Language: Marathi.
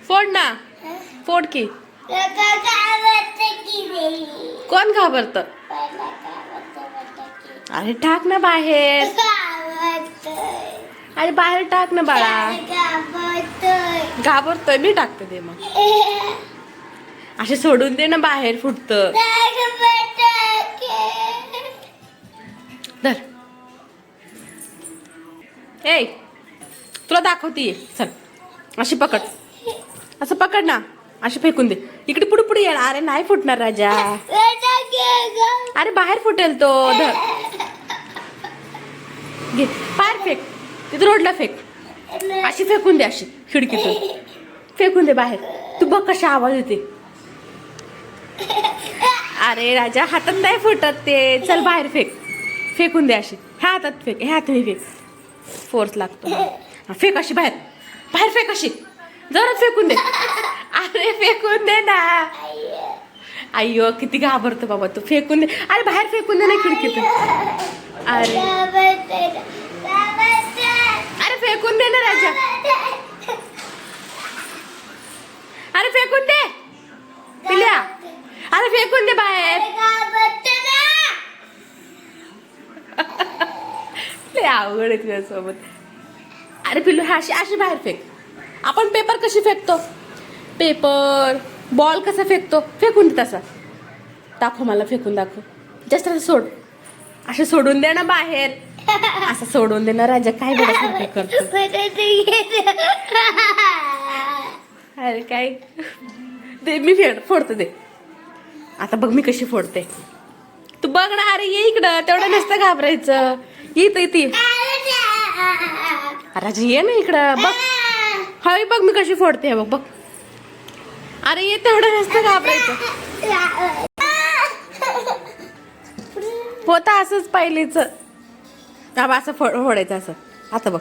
फोड ना, फोड की. कोण घाबरत? अरे टाक ना बाहेर. अरे बाहेर टाक ना बाळा. घाबरतोय मी टाकते दे मग. असे सोडून दे ना बाहेर फुटत. धर. ए तुला दाखवतीये चल. अशी पकड. असं पकड ना. अशी फेकून दे. इकडे पुढे पुढे ये. अरे नाही फुटणार राजा. अरे बाहेर फुटेल तो. धर घे. बाहेर फेक. तिथे रोडला फेक. अशी फेकून दे. अशी खिडकीतून फेकून दे बाहेर. तू बघ कशा आवाज येते. अरे राजा हातात नाही फुटत ते. चल बाहेर फेक. फेकून दे अशी. ह्या हातात फेक. ह्या हाताने फेक. फोर्स लागतो. फेक अशी बाहेर. बाहेर फेक अशी. जरा फेकून दे. अरे फेकून दे ना. अय्यो किती घाबरतो बाबा तू. फेकून दे. अरे बाहेर फेकून दे ना खिडकीतून. अरे अरे फेकून दे ना राजा. अरे फेकून दे पिल्या. अरे फेकून दे बाहेर. लय अवघड आहे तुझ्यासोबत. अरे पिल्लू अशी अशी बाहेर फेक. आपण पेपर कशी फेकतो. पेपर बॉल कसा फेकतो. फेकून दे तसा. दाखव मला फेकून दाखव. जस्ट असं सोड. असं सोडून दे ना बाहेर. असं सोडून दे ना राजा. काय बरं करतो. अरे काय दे मी फोडते दे. आता बघ मी कशी फोडते. तू बघ ना. अरे ये इकडं. तेवढं नसतं घाबरायचं. येत ती राजा ये ना इकडं. बघ हवी बघ मी कशी फोडते. बघ बघ. अरे ये तेवढं नसतं घाबरायचं. होता असंच पहिलेच. असं फोडायचं असं. आता बघ.